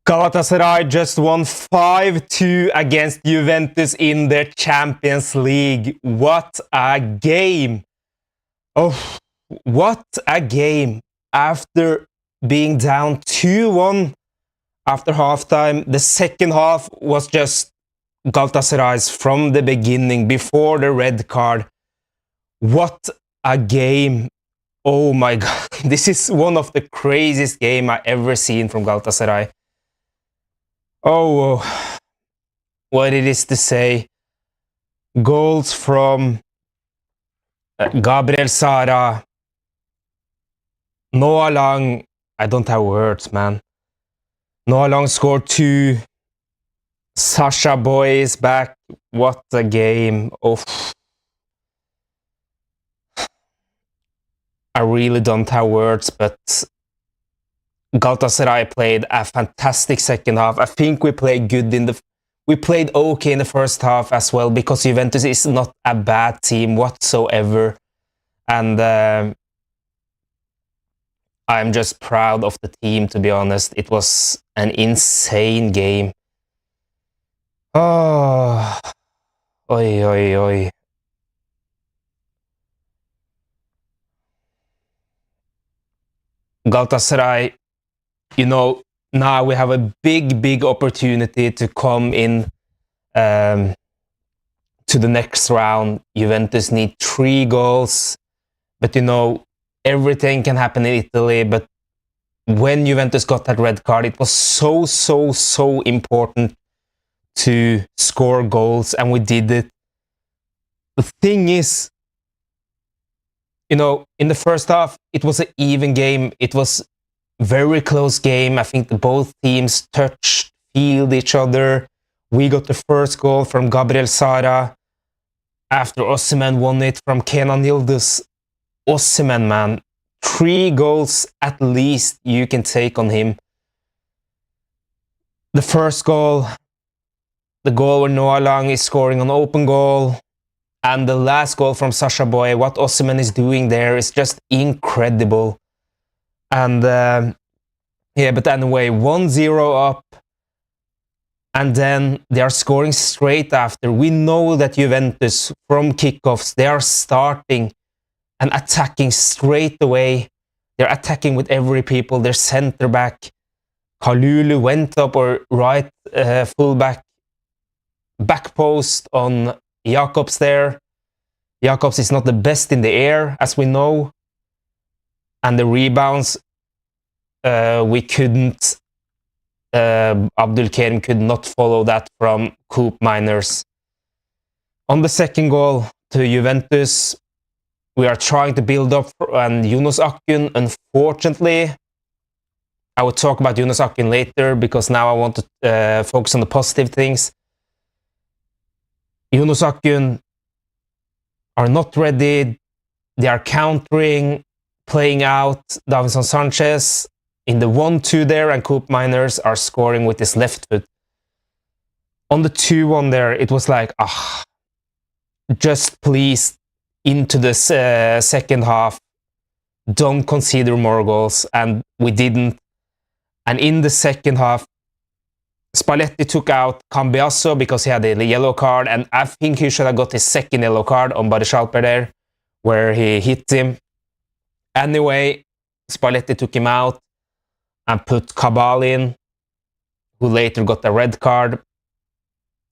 Galatasaray just won 5-2 against Juventus in their Champions League. What a game! Oh, what a game! After being down 2-1 after halftime, the second half was just Galatasaray's from the beginning, before the red card. What a game! Oh my god, this is one of the craziest games I ever seen from Galatasaray. Oh, what it is to say. Goals from Gabriel Sara, Noah Lang. I don't have words, man. Noah Lang scored 2. Sasha Boy is back. What a game. Oh, I really don't have words, but Galatasaray played a fantastic second half. I think we played good we played okay in the first half as well, because Juventus is not a bad team whatsoever. And I'm just proud of the team, to be honest. It was an insane game. Oh, oi, oi, oi. Galatasaray, you know, now we have a big opportunity to come in to the next round. Juventus need 3 goals, but you know, everything can happen in Italy. But when Juventus got that red card, it was so important to score goals, and we did it. The thing is, you know, in the first half, it was an even game. It was very close game. I think both teams touched, feel each other. We got the first goal from Gabriel Sara after Osimhen won it from Kenan Yıldız. Osimhen, man, 3 goals at least you can take on him. The first goal, the goal where Noah Lang is scoring an open goal, and the last goal from Sasha Boy, what Osimhen is doing there is just incredible. And yeah, but anyway, 1-0 up, and then they are scoring straight after. We know that Juventus, from kickoffs, they are starting and attacking straight away. They're attacking with every people. Their center back, Kalulu, went up, or right fullback, back post on Jakobs there. Jakobs is not the best in the air, as we know. And the rebounds, we couldn't, Abdulkarim could not follow that from Coop Miners. On the second goal to Juventus, we are trying to build up, and Yunus Akgün, unfortunately, I will talk about Yunus Akgün later, because now I want to focus on the positive things. Yunus Akgün are not ready. They are countering, playing out Davinson Sanchez in the 1-2 there, and Coop Miners are scoring with his left foot. On the 2-1 there, it was like, just please, into the second half, don't concede more goals, and we didn't. And in the second half, Spalletti took out Cambiasso because he had a yellow card, and I think he should have got his second yellow card on Barış Alper there, where he hit him. Anyway, Spalletti took him out and put Cabal in, who later got a red card.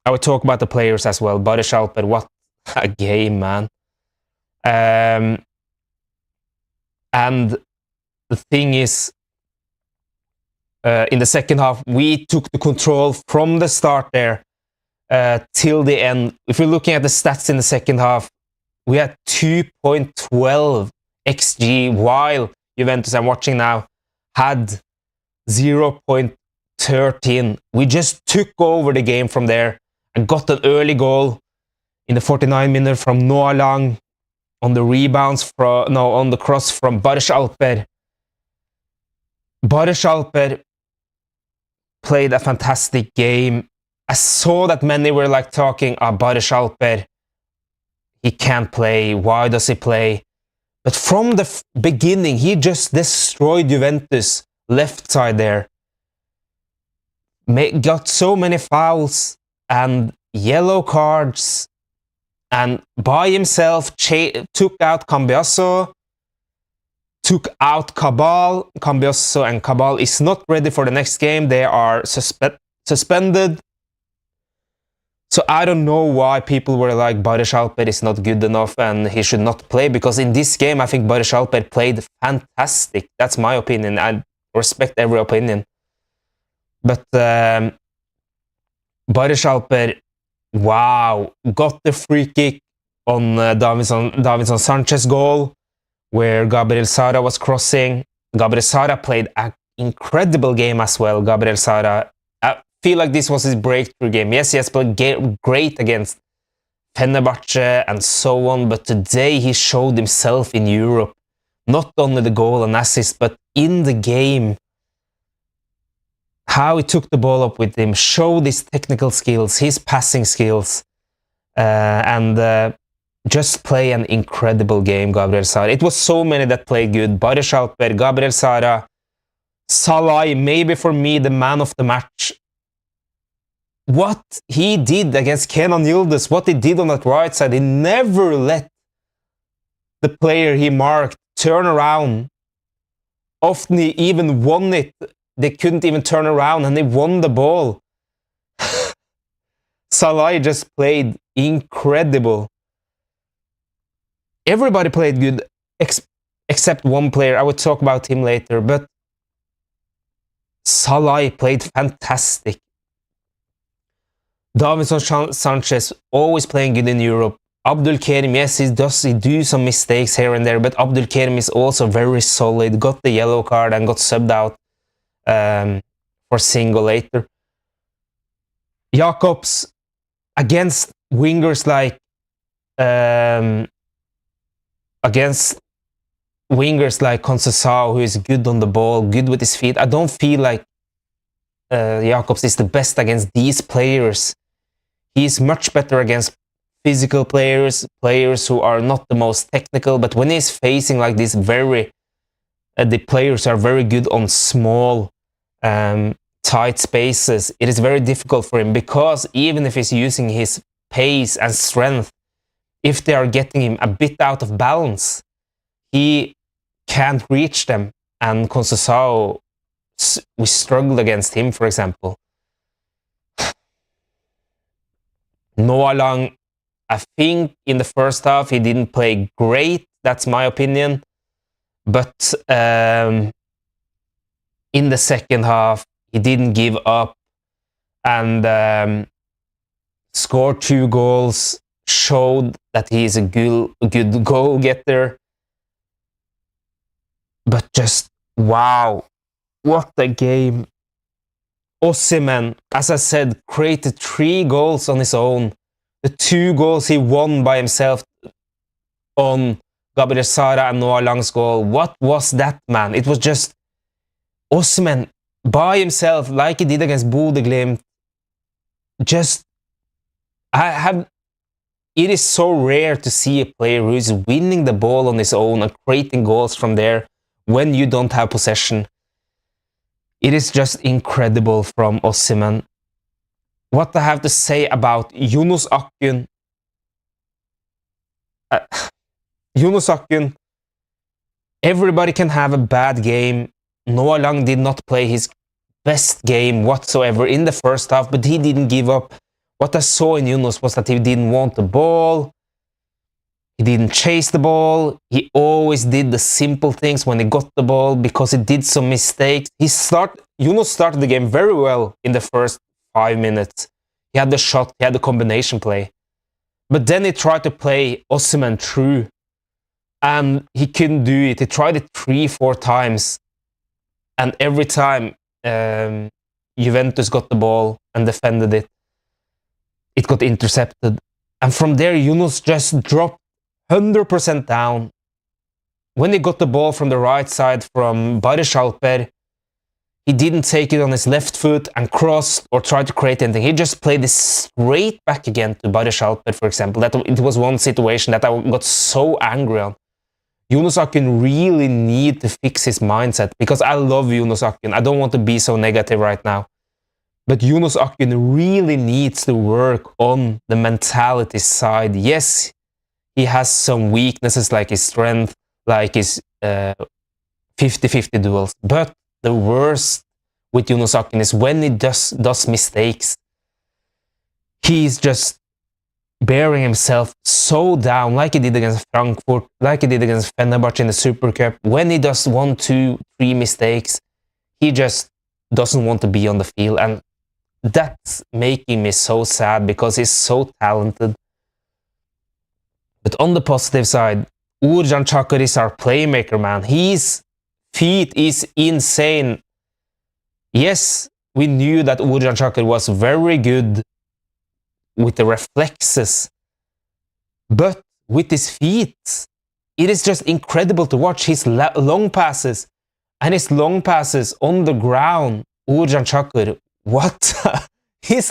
I will talk about the players as well. Barış Alper, what a game, man. And the thing is, in the second half, we took the control from the start there till the end. If you're looking at the stats in the second half, we had 2.12 XG, while Juventus, I'm watching now, had 0.13. We just took over the game from there and got an early goal in the 49th minute from Noah Lang on the rebounds on the cross from Barış Alper. Barış Alper played a fantastic game. I saw that many were like talking, Barış Alper, he can't play, why does he play? But from the beginning, he just destroyed Juventus left side there. got so many fouls and yellow cards, and by himself took out Cambiasso, took out Cabal. Cambiasso and Cabal is not ready for the next game. They are suspended. So I don't know why people were like, Barış Alper is not good enough and he should not play, because in this game I think Barış Alper played fantastic. That's my opinion. I respect every opinion. But Barış Alper, wow, got the free kick on Davinson Sanchez goal, where Gabriel Sara was crossing. Gabriel Sara played an incredible game as well. Gabriel Sara, I feel like this was his breakthrough game. Yes, he has played great against Fenerbahce and so on, but today he showed himself in Europe. Not only the goal and assist, but in the game. How he took the ball up with him, showed his technical skills, his passing skills, and just play an incredible game, Gabriel Sara. It was so many that played good. Barış Alper, Gabriel Sara, Salah, maybe for me the man of the match. What he did against Kenan Yildiz, what he did on that right side, he never let the player he marked turn around. Often he even won it. They couldn't even turn around and they won the ball. Salah just played incredible. Everybody played good except one player. I will talk about him later, but Salah played fantastic. Davinson Sanchez always playing good in Europe. Abdülkerim, yes, he do some mistakes here and there, but Abdülkerim is also very solid. Got the yellow card and got subbed out for single later. Jakobs against wingers like Conceição, who is good on the ball, good with his feet. I don't feel like Jakobs is the best against these players. He's much better against physical players who are not the most technical. But when he's facing like this, the players are very good on small, tight spaces. It is very difficult for him, because even if he's using his pace and strength, if they are getting him a bit out of balance, he can't reach them. And Conceição, we struggled against him, for example. Noah Lang, I think in the first half he didn't play great. That's my opinion. But in the second half, he didn't give up and scored 2 goals, showed that he is a good goal getter. But just, wow, what a game. Osimhen, as I said, created 3 goals on his own. The 2 goals he won by himself on Gabriel Sara and Noah Lang's goal. What was that, man? It was just Osimhen by himself, like he did against Bodø/Glimt. Just, it is so rare to see a player who is winning the ball on his own and creating goals from there when you don't have possession. It is just incredible from Osimhen. What I have to say about Yunus Akgün. Yunus Akgün, everybody can have a bad game. Noah Lang did not play his best game whatsoever in the first half, but he didn't give up. What I saw in Yunus was that he didn't want the ball. He didn't chase the ball. He always did the simple things when he got the ball, because he did some mistakes. Yunus started the game very well in the first 5 minutes. He had the shot, he had the combination play. But then he tried to play Osimhen through, and he couldn't do it. He tried it 3-4 times, and every time Juventus got the ball and defended it, it got intercepted. And from there, Yunus just dropped 100% down. When he got the ball from the right side from Barış Alper, he didn't take it on his left foot and crossed or tried to create anything. He just played it straight back again to Barış Alper, for example. It was one situation that I got so angry on. Yunus Akgün really need to fix his mindset, because I love Yunus Akgün. I don't want to be so negative right now. But Jonas Akgün really needs to work on the mentality side. Yes, he has some weaknesses like his strength, like his 50-50 duels. But the worst with Jonas Akgün is when he does mistakes. He's just bearing himself so down, like he did against Frankfurt, like he did against Fenerbahce in the Super Cup. When he does 1, 2, 3 mistakes, he just doesn't want to be on the field. And that's making me so sad because he's so talented. But on the positive side, Uğurcan Çakır is our playmaker, man. His feet is insane. Yes, we knew that Uğurcan Çakır was very good with the reflexes, but with his feet, it is just incredible to watch his long passes and his long passes on the ground. Uğurcan Çakır, what? He's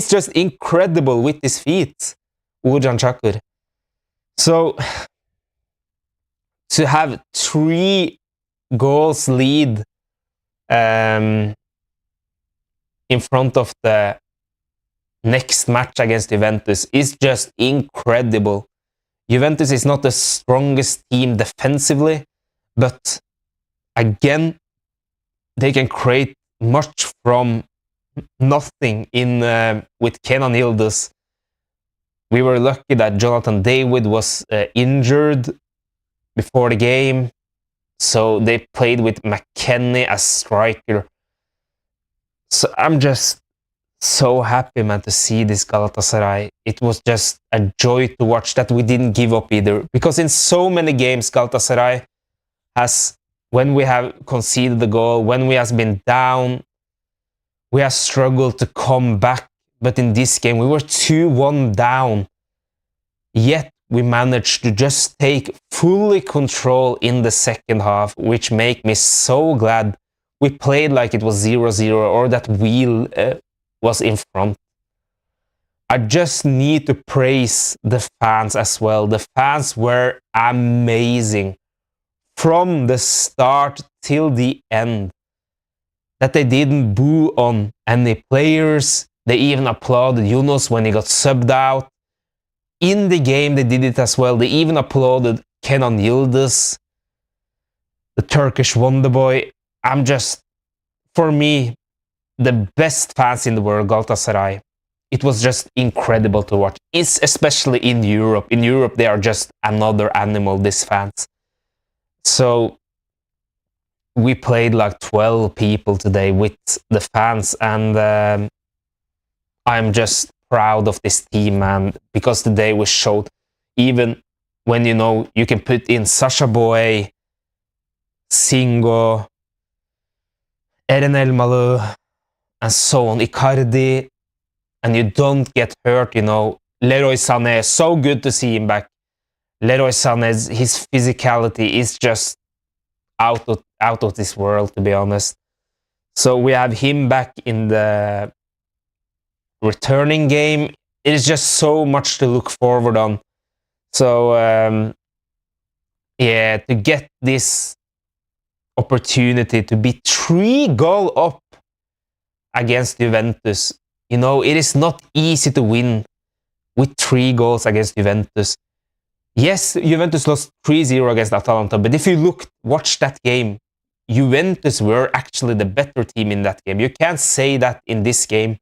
just incredible with his feet, Uğurcan Çakır. So to have 3 goals lead in front of the next match against Juventus is just incredible. Juventus is not the strongest team defensively, but again, they can create much from nothing in with Kenan Yıldız. We were lucky that Jonathan David was injured before the game, so they played with McKennie as striker. So I'm just so happy, man, to see this Galatasaray. It was just a joy to watch that we didn't give up either. Because in so many games, Galatasaray has, when we have conceded the goal, when we have been down, we have struggled to come back. But in this game, we were 2-1 down. Yet we managed to just take fully control in the second half, which make me so glad we played like it was 0-0 or that we was in front. I just need to praise the fans as well. The fans were amazing from the start till the end. That they didn't boo on any players. They even applauded Yunus when he got subbed out. In the game, they did it as well. They even applauded Kenan Yıldız, the Turkish wonder boy. I'm just, for me, the best fans in the world, Galatasaray. It was just incredible to watch. It's especially in Europe. In Europe, they are just another animal, these fans. So we played like 12 people today with the fans, and I'm just proud of this team, man, because today we showed, even when, you know, you can put in Sasha Boye, Singo, Eren Elmalı, and so on, Icardi, and you don't get hurt, you know. Leroy Sané, so good to see him back. Leroy Sané, his physicality is just out of this world, to be honest. So we have him back in the returning game. It is just so much to look forward on. So yeah, to get this opportunity to be 3-goal up against Juventus, you know, it is not easy to win with 3 goals against Juventus. Yes, Juventus lost 3-0 against Atalanta, but if you watch that game, Juventus were actually the better team in that game. You can't say that in this game.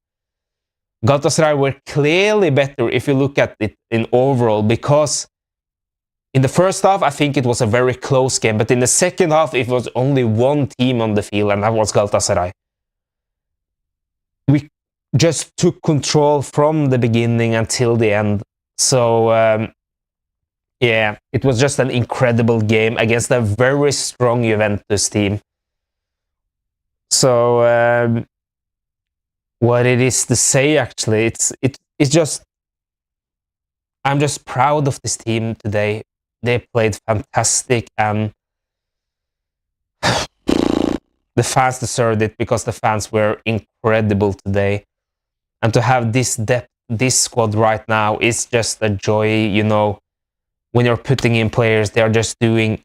Galatasaray were clearly better if you look at it in overall, because in the first half, I think it was a very close game, but in the second half, it was only one team on the field, and that was Galatasaray. We just took control from the beginning until the end. So, yeah, it was just an incredible game against a very strong Juventus team. So, what it is to say, actually, it's just, I'm just proud of this team today. They played fantastic, and the fans deserved it because the fans were incredible today. And to have this depth, this squad right now is just a joy, you know. When you're putting in players, they are just doing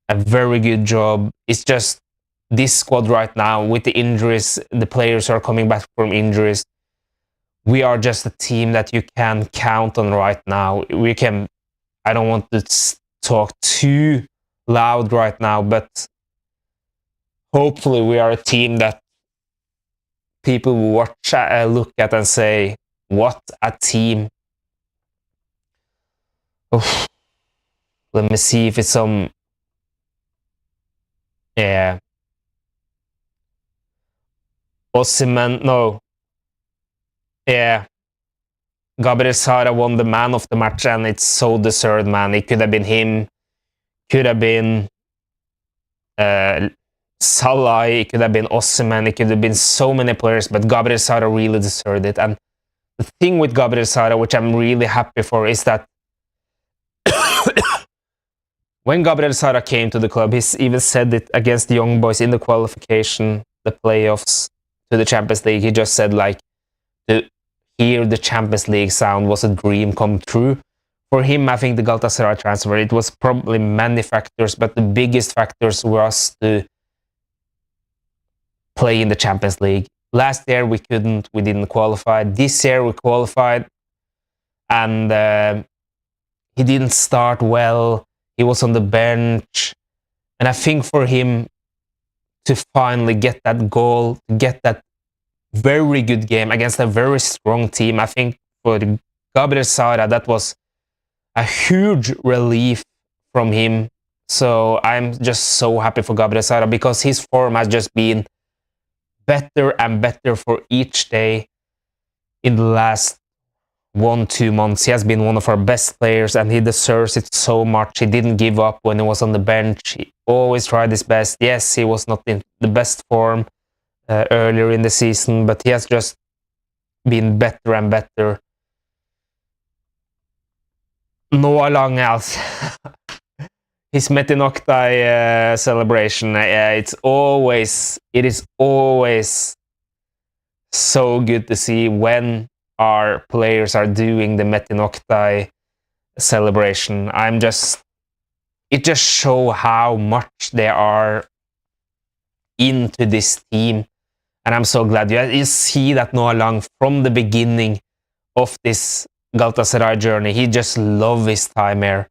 a very good job. It's just this squad right now, with the injuries, the players are coming back from injuries, we are just a team that you can count on right now. I don't want to talk too loud right now, but hopefully we are a team that people will watch, look at and say, what a team. Oof. Let me see if it's some... Yeah. Osimhen, no. Yeah. Gabriel Sara won the man of the match, and it's so deserved, man. It could have been him, could have been Salah, it could have been Osimhen, it could have been so many players, but Gabriel Sara really deserved it. And the thing with Gabriel Sara, which I'm really happy for, is that when Gabriel Sara came to the club, he even said it against the Young Boys in the qualification, the playoffs to the Champions League. He just said, like, to hear the Champions League sound was a dream come true. For him, I think the Galatasaray transfer, it was probably many factors, but the biggest factors was to play in the Champions League. Last year we didn't qualify. This year we qualified, and he didn't start well. He was on the bench, and I think for him to finally get that goal, to get that very good game against a very strong team, I think for Gabriel Sara, that was a huge relief from him. So I'm just so happy for Gabriel Sara, because his form has just been better and better for each day in the last 1-2 months. He has been one of our best players, and he deserves it so much. He didn't give up when he was on the bench. He always tried his best. Yes, he was not in the best form earlier in the season, but he has just been better and better. Noah Lang else. His Metinoktai celebration. It is always so good to see when our players are doing the Metinoktai celebration. It just shows how much they are into this team, and I'm so glad. You see that Noah Lang from the beginning of this Galatasaray journey, he just loves his time here.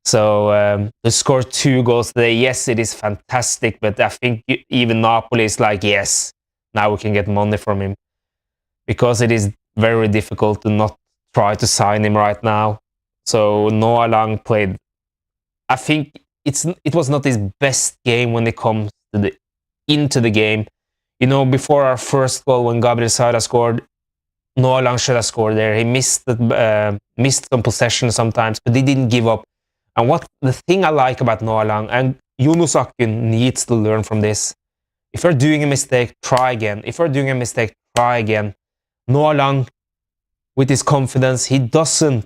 So to score 2 goals today, yes, it is fantastic, but I think even Napoli is like, yes, now we can get money from him, because it is very difficult to not try to sign him right now. So Noah Lang played, I think it was not his best game when it comes to into the game. You know, before our first goal, when Gabriel Sara scored, Noah Lang should have scored there. He missed some possession sometimes, but he didn't give up. And the thing I like about Noah Lang, and Yunus Akgün needs to learn from this: if you're doing a mistake, try again. If you're doing a mistake, try again. Noah Lang, with his confidence, he doesn't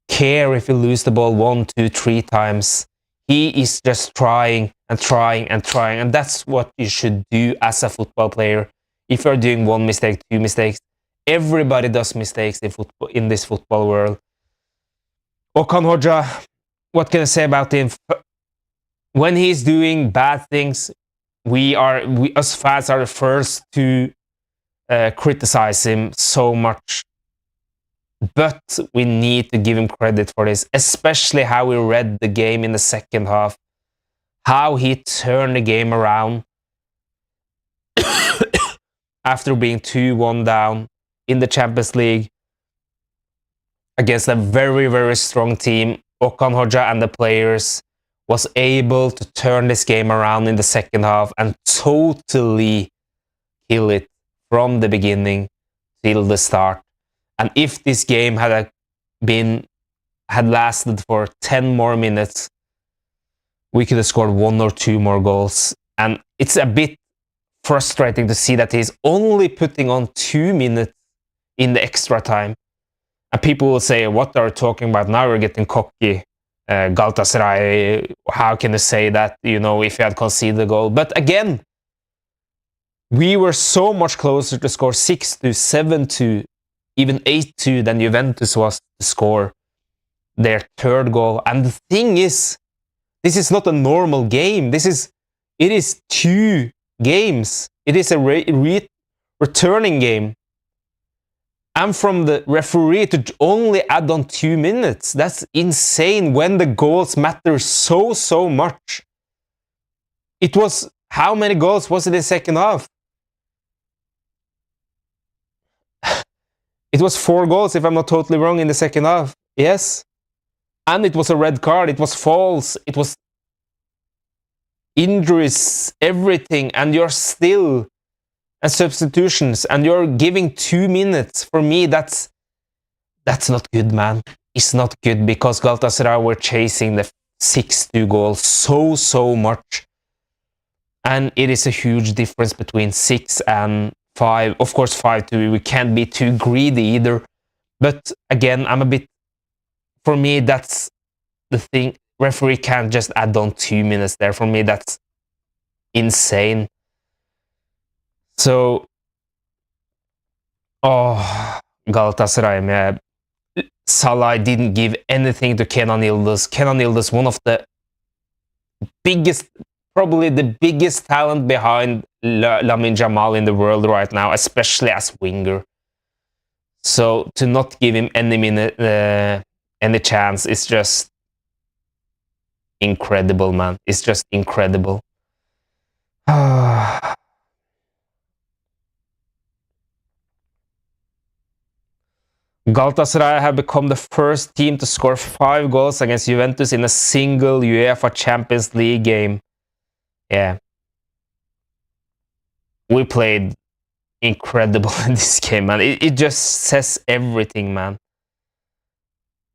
care if you lose the ball 1, 2, 3 times. He is just trying and trying and trying, and that's what you should do as a football player. If you're doing 1 mistake, 2 mistakes, everybody does mistakes in this football world. Okan Hoxha, what can I say about him? When he's doing bad things, we as fans are the first to criticize him so much. But we need to give him credit for this, especially how he read the game in the second half, how he turned the game around after being 2-1 down in the Champions League against a very, very strong team. Okan Hoxha and the players was able to turn this game around in the second half and totally kill it from the beginning till the start. And if this game had lasted for 10 more minutes, we could have scored 1 or 2 more goals. And it's a bit frustrating to see that he's only putting on 2 minutes in the extra time. And people will say, what are you talking about? Now we're getting cocky. Galatasaray, how can you say that, you know, if you had conceded the goal? But again, we were so much closer to score 6-2, 7-2, even 8-2 than Juventus was to score their 3rd goal. And the thing is, this is not a normal game. This is It is 2 games. It is a returning game. And from the referee to only add on 2 minutes. That's insane when the goals matter so much. It was, how many goals was it in second half? It was 4 goals, if I'm not totally wrong, in the second half. Yes. And it was a red card. It was false. It was injuries, everything. And you're still, and substitutions, and you're giving 2 minutes. For me, that's not good, man. It's not good, because Galatasaray were chasing the 6-2 goal so much. And it is a huge difference between 6 and 5. Of course, 5-2, we can't be too greedy either. But again, I'm a bit, for me, that's the thing. Referee can't just add on 2 minutes there. For me, that's insane. So, Galatasaray, man. Salah didn't give anything to Kenan Yıldız. Kenan Yıldız, one of the biggest, probably the biggest talent behind Lamine Yamal in the world right now, especially as winger. So to not give him any chance is just incredible, man. It's just incredible. Galatasaray have become the first team to score 5 goals against Juventus in a single UEFA Champions League game. Yeah. We played incredible in this game, man. It just says everything, man.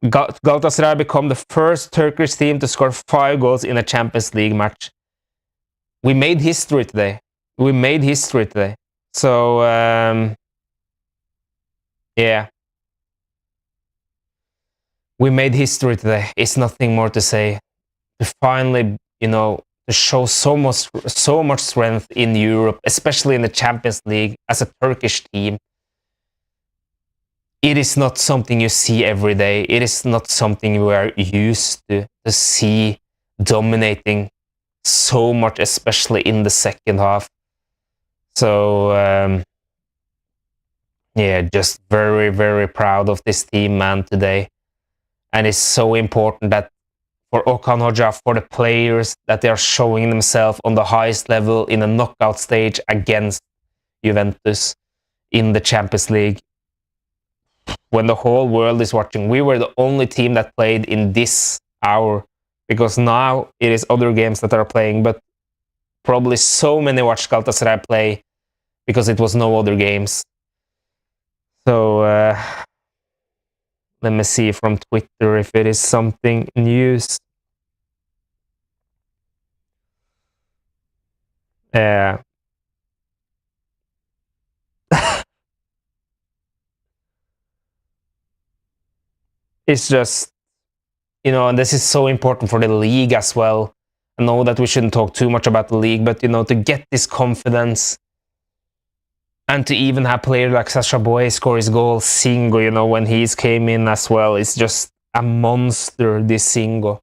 Galatasaray become the first Turkish team to score 5 goals in a Champions League match. We made history today. We made history today. So, yeah. We made history today. It's nothing more to say. To finally, to show so much strength in Europe, especially in the Champions League as a Turkish team. It is not something you see every day. It is not something we are used to see dominating so much, especially in the second half. So, yeah, just very proud of this team, man, today. And it's so important that for Okan Hoca, for the players, that they are showing themselves on the highest level in a knockout stage against Juventus in the Champions League. When the whole world is watching, we were the only team that played in this hour, because now it is other games that are playing, but probably so many watched Galatasaray play because it was no other games. So, let me see from Twitter if it is something news. Yeah. It's just, and this is so important for the league as well. I know that we shouldn't talk too much about the league, but, to get this confidence and to even have players like Sacha Boey score his goal, Singo, when he's came in as well, it's just a monster, this Singo.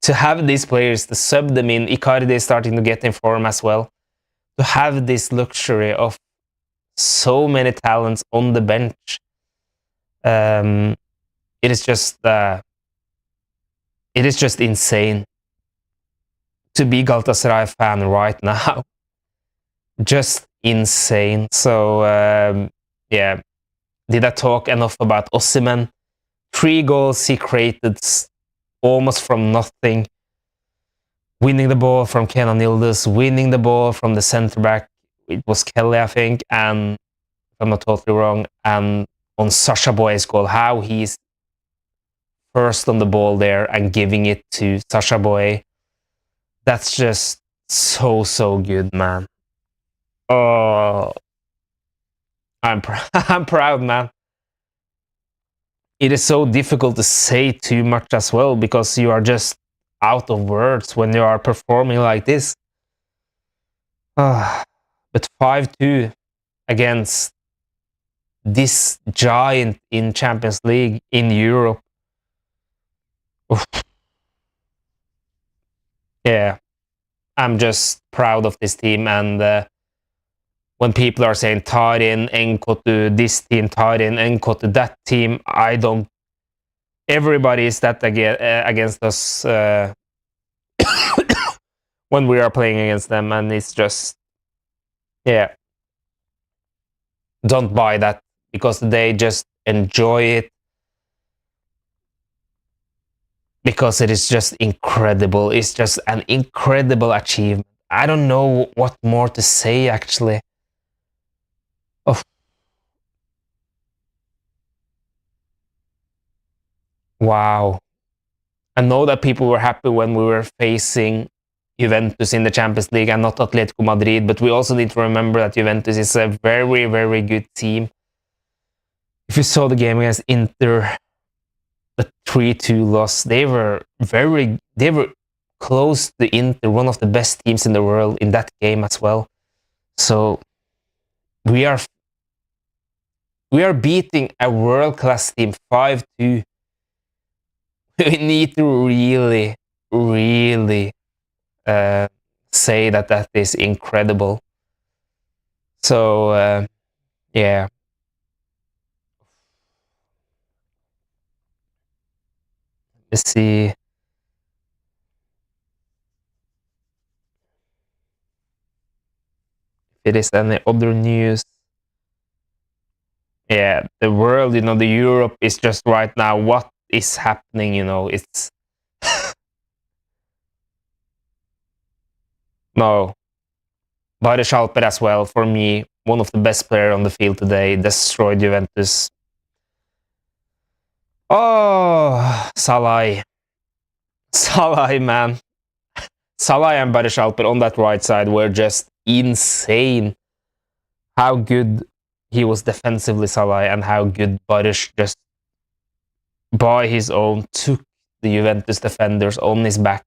To have these players, to sub them in, Icardi is starting to get in form as well. To have this luxury of so many talents on the bench, it is just insane to be Galatasaray fan right now. Just insane. So, yeah. Did I talk enough about Osimhen? 3 goals he created almost from nothing. Winning the ball from Kenan Yıldız, winning the ball from the center back. It was Kelly, I think, and if I'm not totally wrong, and on Sacha Boey's goal, how he's first on the ball there and giving it to Sacha Boey. That's just so good, man. Oh, I'm proud, man. It is so difficult to say too much as well, because you are just out of words when you are performing like this. But 5-2 against this giant in Champions League in Europe. Oof. Yeah. I'm just proud of this team. And when people are saying Tarin, Enkotu, this team, Tarin, Enkotu, that team, I don't. Everybody is that against us when we are playing against them, and it's just, yeah, don't buy that, because they just enjoy it, because it is just incredible. It's just an incredible achievement. I don't know what more to say, actually. Oh. Wow. I know that people were happy when we were facing Juventus in the Champions League and not Atletico Madrid, but we also need to remember that Juventus is a very, very good team. If you saw the game against Inter, the 3-2 loss, they were close to Inter, one of the best teams in the world in that game as well. So we are beating a world-class team 5-2. We need to really, really say that is incredible. So yeah. Let's see. If it is any other news. Yeah, the world, the Europe is just right now, what is happening, it's no. By the Schalper as well, for me, one of the best players on the field today, destroyed Juventus. Oh, Salah, man. Salah and By the Schalper on that right side were just insane. How good he was defensively, Salah, and how good Barish just by his own took the Juventus defenders on his back.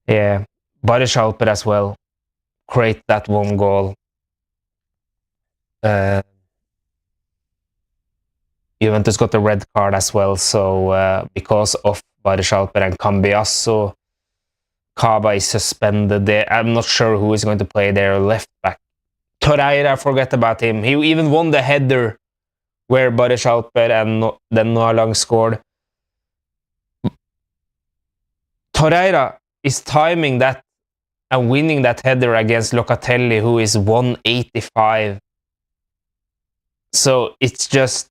Yeah, Barish Alper as well. Create that one goal. Juventus got a red card as well, so because of Barish Alper and Cambiasso, Kaba is suspended. I'm not sure who is going to play their left back. Torreira, forget about him. He even won the header where Barish Alper and then Noah Lang scored. Torreira is timing that and winning that header against Locatelli, who is 185. So it's just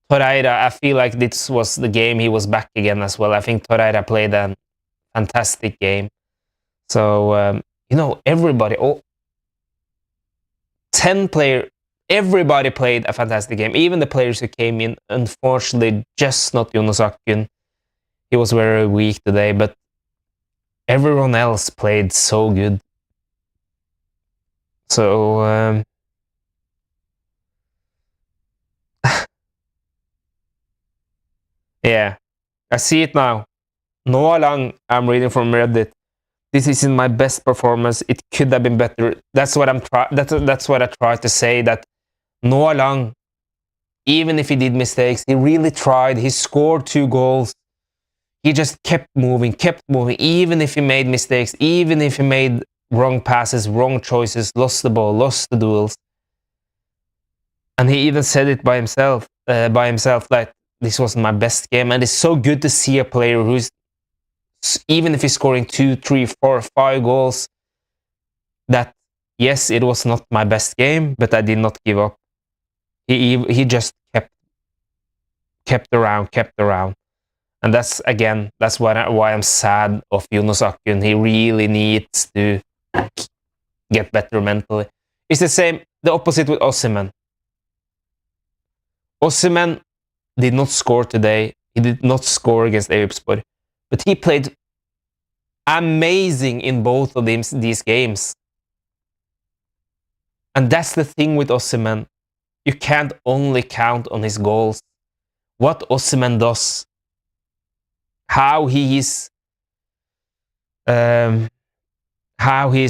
Torreira. I feel like this was the game he was back again as well. I think Torreira played a fantastic game. So everybody, 10 players, everybody played a fantastic game. Even the players who came in, unfortunately, just not Jonas Akun. He was very weak today, but everyone else played so good. So yeah, I see it now. Noah Lang, I'm reading from Reddit. This isn't my best performance. It could have been better. That's what That's what I tried to say. That Noah Lang, even if he did mistakes, he really tried. He scored 2 goals. He just kept moving, even if he made mistakes, even if he made wrong passes, wrong choices, lost the ball, lost the duels. And he even said it by himself, like, this wasn't my best game. And it's so good to see a player who's, even if he's scoring 2, 3, 4, 5 goals, that, yes, it was not my best game, but I did not give up. He just kept around. And that's why I'm sad of Jonas Akun. He really needs to get better mentally. It's the opposite with Osimhen. Osimhen did not score today. He did not score against Elfsborg, but he played amazing in both of these games. And that's the thing with Osimhen. You can't only count on his goals. What Osimhen does, how he is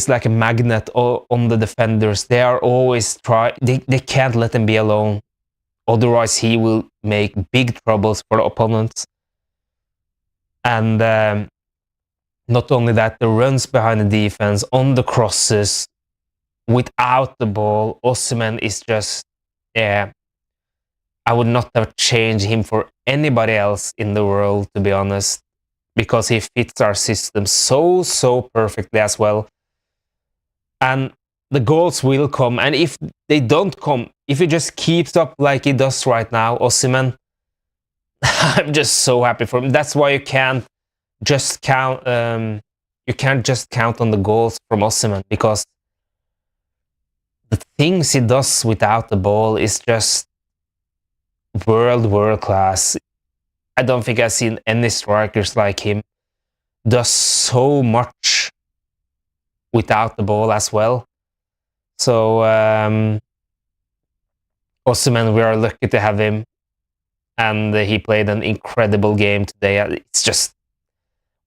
like a magnet on the defenders. They are always they can't let him be alone. Otherwise, he will make big troubles for the opponents. And Not only that, the runs behind the defense, on the crosses, without the ball, Osimhen is just, yeah, I would not have changed him for anybody else in the world, to be honest, because he fits our system so perfectly as well. And the goals will come, and if they don't come, if he just keeps up like he does right now, Osimhen, I'm just so happy for him. That's why you can't just count. You can't just count on the goals from Osimhen, because the things he does without the ball is just world class. I don't think I've seen any strikers like him. Does so much without the ball as well. So Osimhen, we are lucky to have him, and he played an incredible game today. It's just,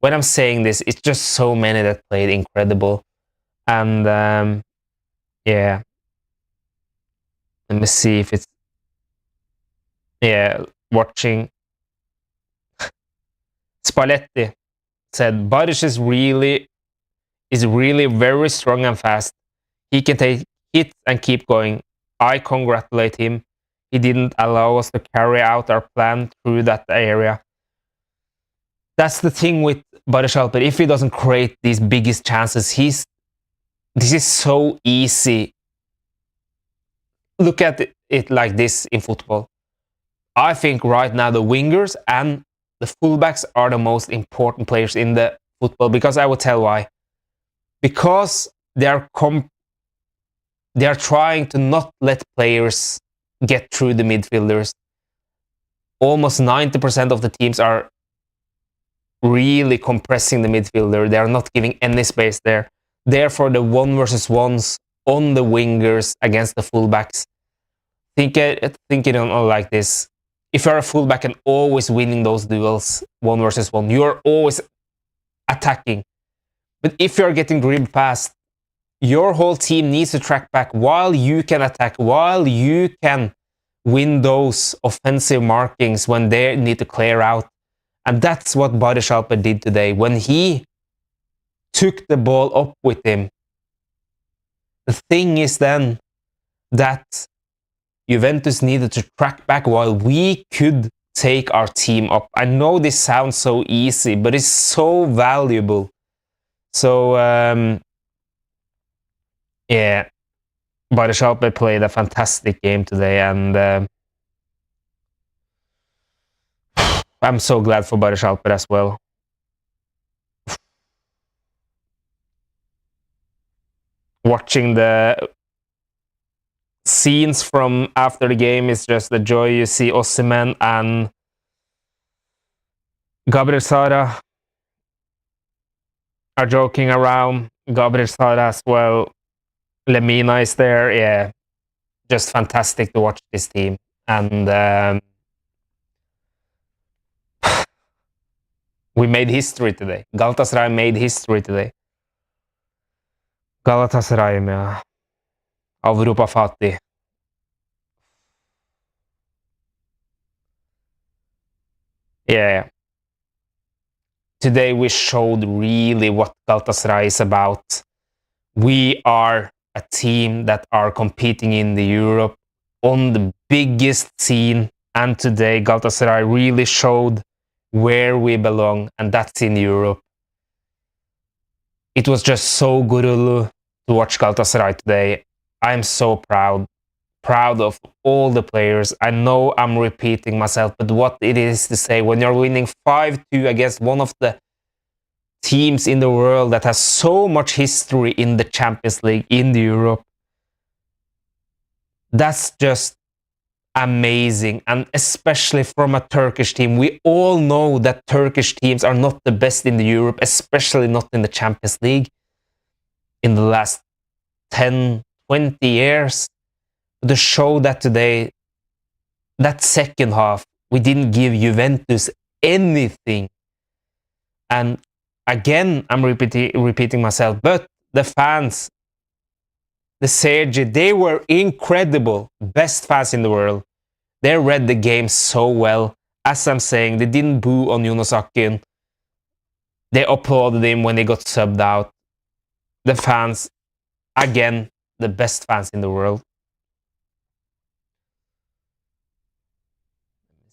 when I'm saying this, it's just so many that played incredible. And yeah, let me see if it's, yeah, watching. Spalletti said Barish is really very strong and fast. He can take hits and keep going. I congratulate him. He didn't allow us to carry out our plan through that area. That's the thing with Barish Alper. If he doesn't create these biggest chances, this is so easy. Look at it like this in football. I think right now the wingers and the fullbacks are the most important players in the football, because I will tell why. Because they are trying to not let players get through the midfielders. Almost 90% of the teams are really compressing the midfielder. They are not giving any space there. Therefore, the 1v1s on the wingers against the fullbacks. Think it on like this. If you're a fullback and always winning those duels 1v1, you're always attacking. But if you're getting dribbled past, your whole team needs to track back while you can attack, while you can win those offensive markings when they need to clear out. And that's what Barish Alper did today. When he took the ball up with him, the thing is then that Juventus needed to track back while we could take our team up. I know this sounds so easy, but it's so valuable. So, yeah, Barish Alper played a fantastic game today, and I'm so glad for Barish Alper as well. Watching the scenes from after the game is just the joy. You see Osimhen and Gabriel Sara are joking around. Gabriel Sara as well. Lemina is there. Yeah, just fantastic to watch this team. And we made history today. Galatasaray made history today. Galatasaray med Avrupa Fatih. Yeah. Today we showed really what Galatasaray is about. We are a team that are competing in the Europe on the biggest scene, and today Galatasaray really showed where we belong, and that's in Europe. It was just so good to watch Galatasaray today. I'm so proud of all the players. I know I'm repeating myself, but what it is to say, when you're winning 5-2 against one of the teams in the world that has so much history in the Champions League, in the Europe, that's just amazing. And especially from a Turkish team. We all know that Turkish teams are not the best in the Europe, especially not in the Champions League in the last 10, 20 years. To show that today, that second half, we didn't give Juventus anything. And again, I'm repeating myself, but the fans, the Sergi, they were incredible. Best fans in the world. They read the game so well. As I'm saying, they didn't boo on Yunus Akgün. They applauded him when he got subbed out. The fans, again, the best fans in the world.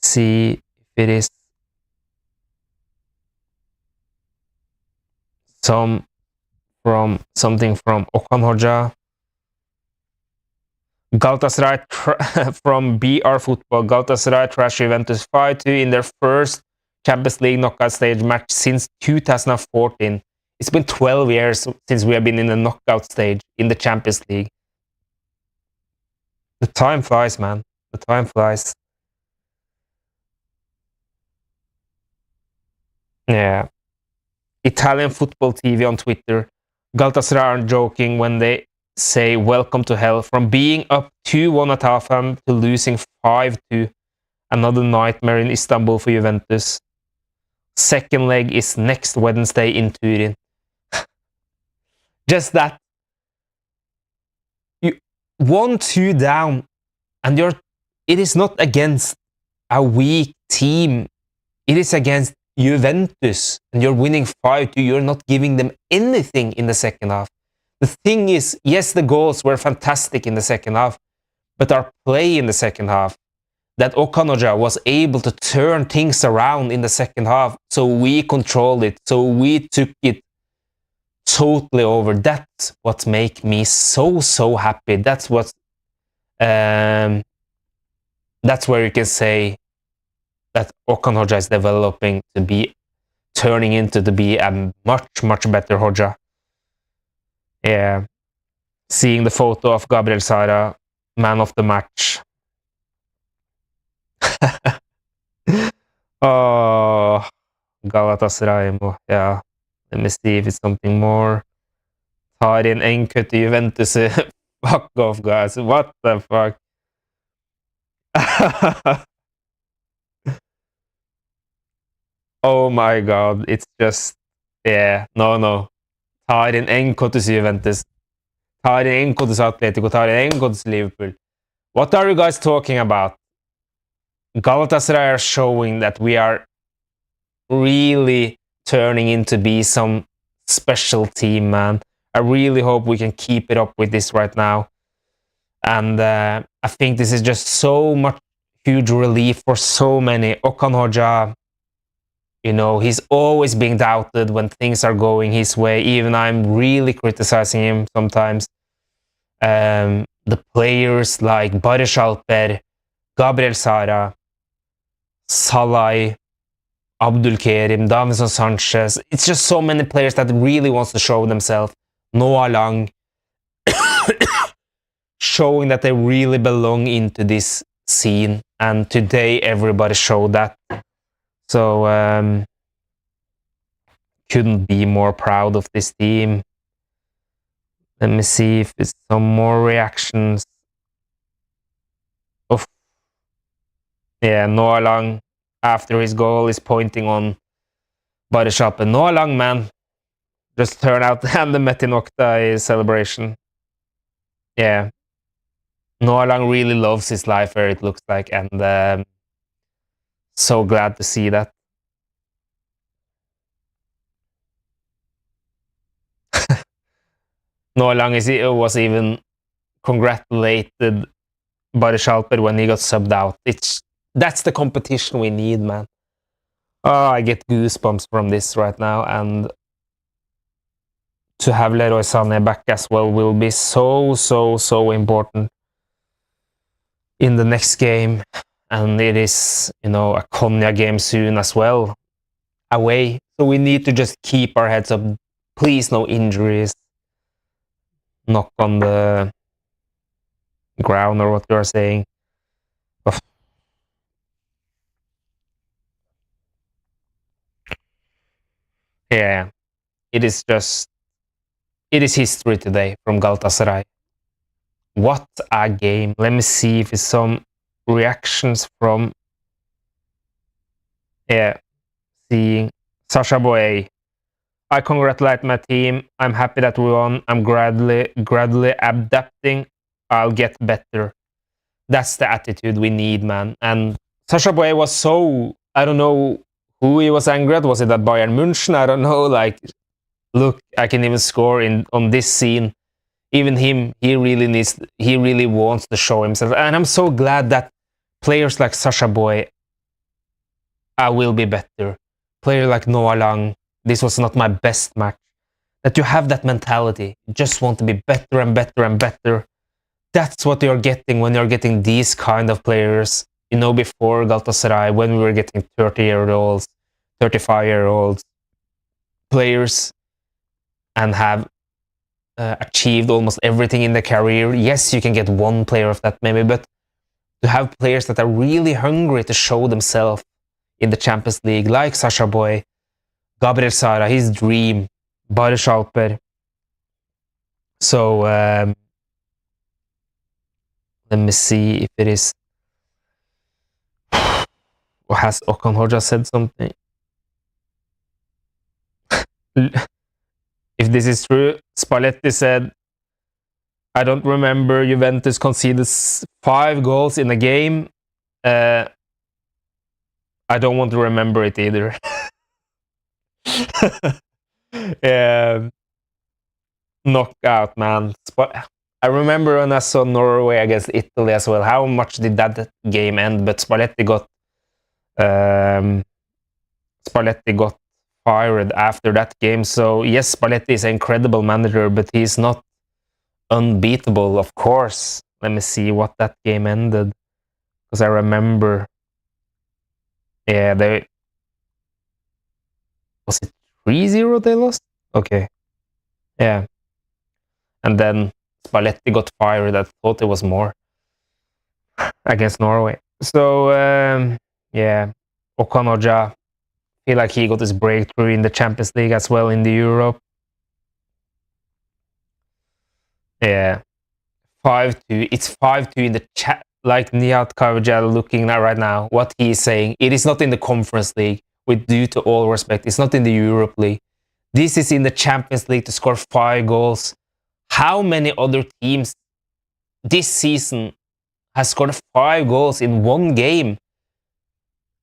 See if it is something from Okan Hoca. Galatasaray from BR Football. Galatasaray trash Juventus 5-2 in their first Champions League knockout stage match since 2014. It's been 12 years since we have been in the knockout stage in the Champions League. The time flies, man. The time flies. Yeah. Italian football TV on Twitter. Galatasaray aren't joking when they say welcome to hell. From being up 2-1 at halftime to losing 5-2. Another nightmare in Istanbul for Juventus. Second leg is next Wednesday in Turin. Just that. You 1-2 down, and it is not against a weak team. It is against Juventus, and you're winning 5-2. You're not giving them anything in the second half. The thing is, yes, the goals were fantastic in the second half, but our play in the second half, that Okan Hoca was able to turn things around in the second half, so we controlled it, so we took it totally over. That's what makes me so happy. That's what that's where you can say that Okan Hoca is developing to be turning into to be a much better Hoca. Yeah. Seeing the photo of Gabriel Sara, man of the match. Oh, Galatasaray. Yeah. Let me see if it's something more. Tarin Enke to Juventus. Fuck off, guys. What the fuck? Oh my god. It's just... Yeah. No. Tarin Enke to Juventus. Tarin Enke to Atletico. Tarin Enke to Liverpool. What are you guys talking about? Galatasaray are showing that we are really turning into be some special team, man. I really hope we can keep it up with this right now. And I think this is just so much huge relief for so many. Okan Hoca, you know, he's always being doubted when things are going his way. Even I'm really criticizing him sometimes. The players like Barış Alper, Gabriel Sara, Salai, Abdülkerim, Davinson Sanchez. It's just so many players that really wants to show themselves. Noah Lang. Showing that they really belong into this scene. And today everybody showed that. So couldn't be more proud of this team. Let me see if it's some more reactions. Yeah, Noah Lang, after his goal, is pointing on Barış Alper. Noah Lang, man, just turned out and the Metin Oktay celebration. Yeah. Noah Lang really loves his life where it looks like, and so glad to see that. Noah Lang was even congratulated Barış Alper when he got subbed out. That's the competition we need, man. Oh, I get goosebumps from this right now, and to have Leroy Sané back as well will be so important in the next game. And it is, you know, a Konya game soon as well, away. So we need to just keep our heads up. Please, no injuries. Knock on the ground, or what you are saying. Yeah, it is history today from Galatasaray. What a game. Let me see if it's some reactions from... Yeah, seeing Sasha Boye. I congratulate my team. I'm happy that we won. I'm gradually adapting. I'll get better. That's the attitude we need, man. And Sasha Boye was so... I don't know who he was angry at. Was it at Bayern München? I don't know. Like, look, I can even score on this scene. Even him, he really wants to show himself. And I'm so glad that players like Sasha Boy, I will be better. Player like Noah Lang, this was not my best match. That you have that mentality. You just want to be better and better and better. That's what you're getting when you're getting these kind of players. You know, before Galatasaray, when we were getting 30-year-olds, 35-year-olds players and have achieved almost everything in their career. Yes, you can get one player of that maybe, but to have players that are really hungry to show themselves in the Champions League, like Sasha Boy, Gabriel Sara, his dream, Barış Alper. So let me see if it is. Or has Okan Hoca said something? If this is true, Spalletti said, I don't remember Juventus conceded 5 goals in a game. I don't want to remember it either. Knockout, man. I remember when I saw Norway against Italy as well. How much did that game end? But Spalletti got fired after that game. So yes, Spalletti is an incredible manager, but he's not unbeatable, of course. Let me see what that game ended, because I remember. Yeah, was it 3-0 they lost? Okay. Yeah. And then Spalletti got fired. I thought it was more against Norway. So yeah, Okan Hoca, feel like he got his breakthrough in the Champions League as well in the Europe. Yeah, 5-2. It's 5-2 in the chat. Like Nihat Kavajal looking at right now, what he's saying, it is not in the Conference League. With due to all respect, it's not in the Europe League. This is in the Champions League to score 5 goals. How many other teams this season has scored 5 goals in one game?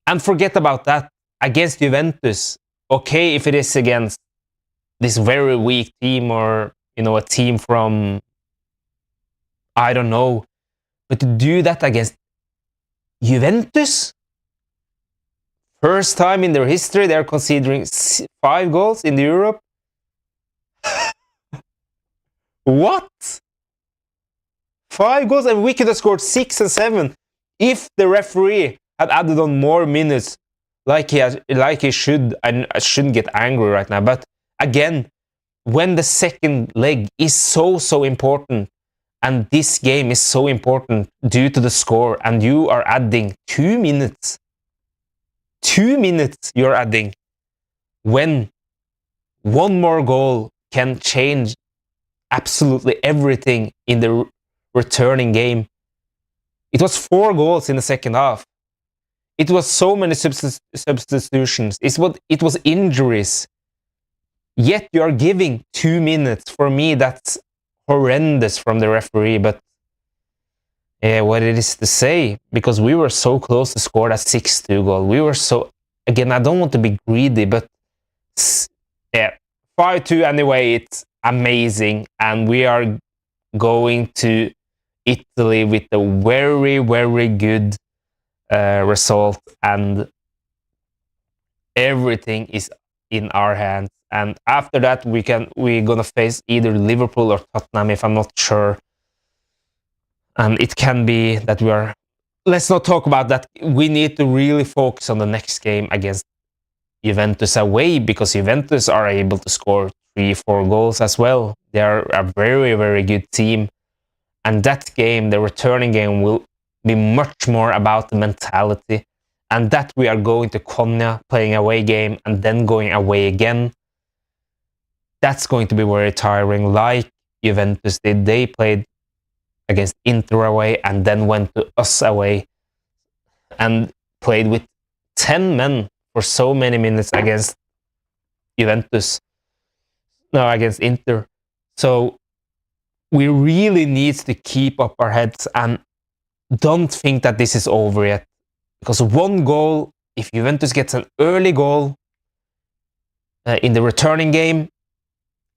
And forget about that. Against Juventus, okay, if it is against this very weak team, or a team from, I don't know, but to do that against Juventus, first time in their history they're considering 5 goals in the Europe. What? 5 goals, and we could have scored 6 and 7 if the referee had added on more minutes, like he should. I shouldn't get angry right now, but again, when the second leg is so important, and this game is so important due to the score, and you are adding 2 minutes. 2 minutes you're adding, when one more goal can change absolutely everything in the returning game. It was 4 goals in the second half. It was so many substitutions. It was injuries. Yet you are giving 2 minutes. For me, that's horrendous from the referee. But yeah, what it is to say, because we were so close to score that 6-2 goal. We were so, again, I don't want to be greedy, but yeah, 5-2 anyway. It's amazing, and we are going to Italy with a very, very good result, and everything is in our hands. And after that, we're gonna face either Liverpool or Tottenham, if I'm not sure. And it can be that let's not talk about that. We need to really focus on the next game against Juventus away, because Juventus are able to score 3-4 goals as well. They are a very, very good team. And that game, the returning game, will be much more about the mentality. And that we are going to Konya, playing away game, and then going away again. That's going to be very tiring, like Juventus did. They played against Inter away and then went to us away and played with 10 men for so many minutes against Juventus. No, against Inter. So we really need to keep up our heads and don't think that this is over yet. Because 1 goal if Juventus gets an early goal in the returning game,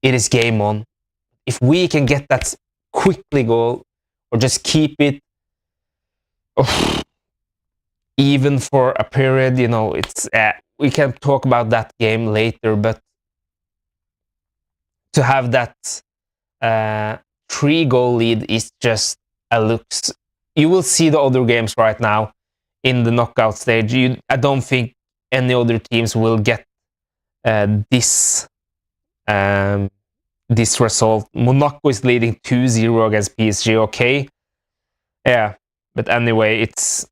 it is game on. If we can get that quickly goal or just keep it even for a period, it's we can talk about that game later, but to have that 3-goal lead is just a looks. You will see the other games right now in the knockout stage. I don't think any other teams will get this result. Monaco is leading 2-0 against PSG. Okay, yeah, but anyway, it's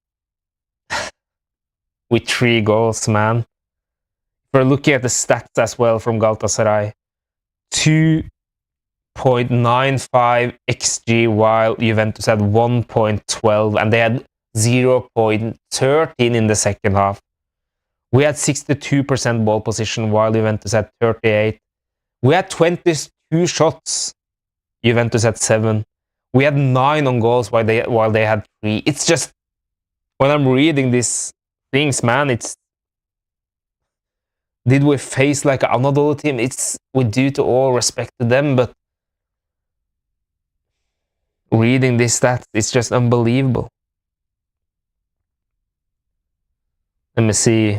with 3 goals, man. We're looking at the stats as well from Galatasaray. 2.95 XG, while Juventus had 1.12, and they had 0.13 in the second half. We had 62% ball position, while Juventus had 38. We had 22 shots. Juventus had 7. We had 9 on goals, while they had 3. It's just, when I'm reading these things, man, it's, did we face like another team? It's with due to all respect to them, but reading this stats, it's just unbelievable. Let me see.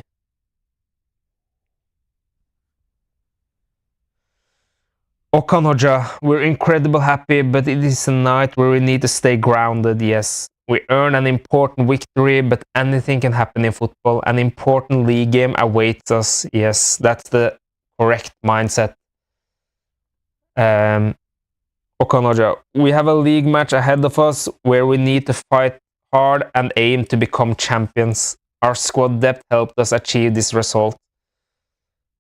Okan Hoca, we're incredibly happy, but it is a night where we need to stay grounded. Yes, we earn an important victory, but anything can happen in football. An important league game awaits us. Yes, that's the correct mindset. Okan Hoca, we have a league match ahead of us where we need to fight hard and aim to become champions. Our squad depth helped us achieve this result.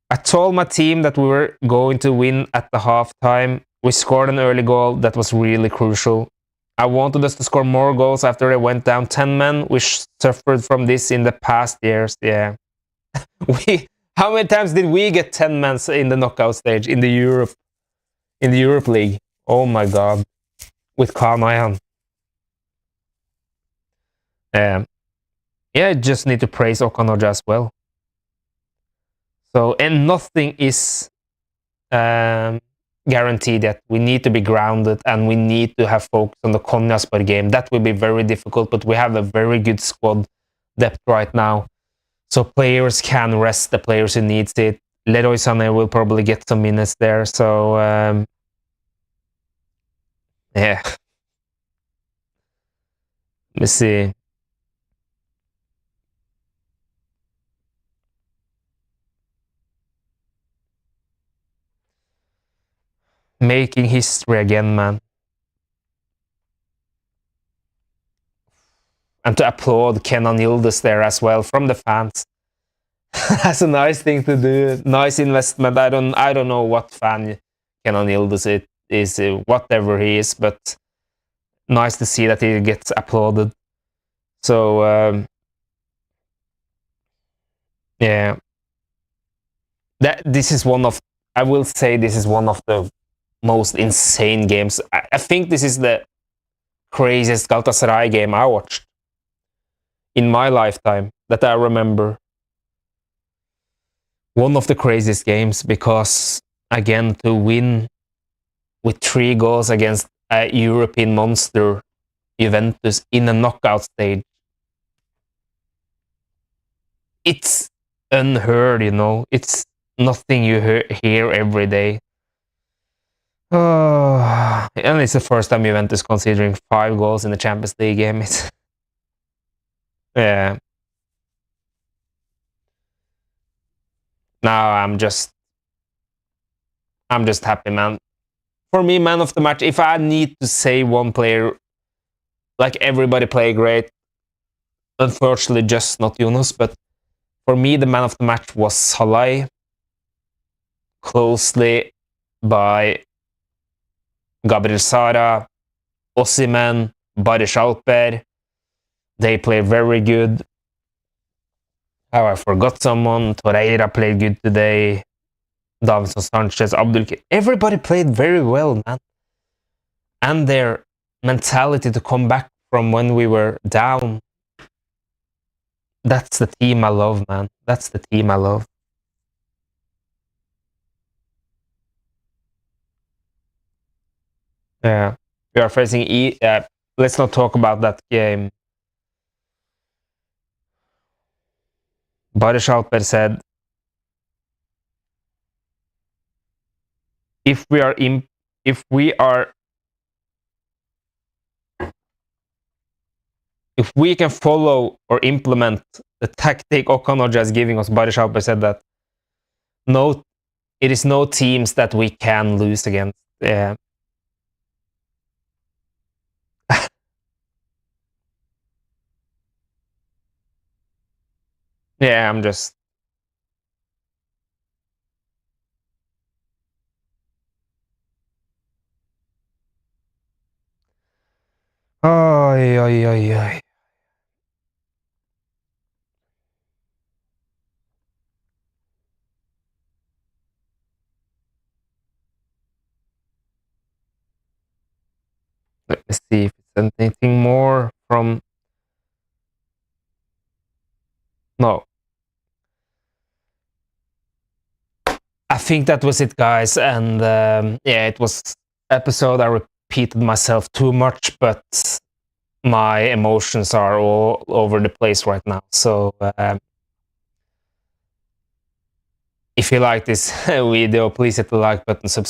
I told my team that we were going to win at the halftime. We scored an early goal that was really crucial. I wanted us to score more goals after they went down 10 men. We suffered from this in the past years. Yeah. How many times did we get 10 men in the knockout stage in the Europe League? Oh my God. With Kaan Ayhan. Yeah, I just need to praise Okan Hoca as well. So, and nothing is guaranteed yet. We need to be grounded and we need to have focus on the Konyaspor game. That will be very difficult, but we have a very good squad depth right now. So players can rest the players who needs it. Leroy Sané will probably get some minutes there. So, yeah. Let's see. Making history again, man. And to applaud Kenan Yildiz there as well from the fans. That's a nice thing to do. Nice investment. I don't know what fan Kenan Yildiz is, whatever he is, but nice to see that he gets applauded. So yeah, this is one of, I will say this is one of the most insane games. I think this is the craziest Galatasaray game I watched in my lifetime that I remember. One of the craziest games, because again, to win with 3 goals against a European monster, Juventus, in a knockout stage, it's unheard, it's nothing you hear every day. Oh, and it's the first time Juventus considering 5 goals in the Champions League game. Yeah. Now I'm just happy, man. For me, man of the match, if I need to say one player, like everybody play great, unfortunately just not Yunus, but for me the man of the match was Salah, closely by Gabriel Sara, Osimhen, Barış Alper. They play very good. Oh, I forgot someone. Torreira played good today. Davinson Sanchez, everybody played very well, man. And their mentality to come back from when we were down, That's the team I love, man. That's the team I love. Yeah. We are facing let's not talk about that game. Barış Alper said, if we can follow or implement the tactic Okonoja is giving us, Barış Alper said that it is no teams that we can lose against. Yeah. Yeah, I'm just. Oy, oy, oy, oy. Let me see if it's anything more from. No. I think that was it, guys. And yeah, it was episode. I repeated myself too much, but my emotions are all over the place right now. So if you like this video, please hit the like button, subscribe.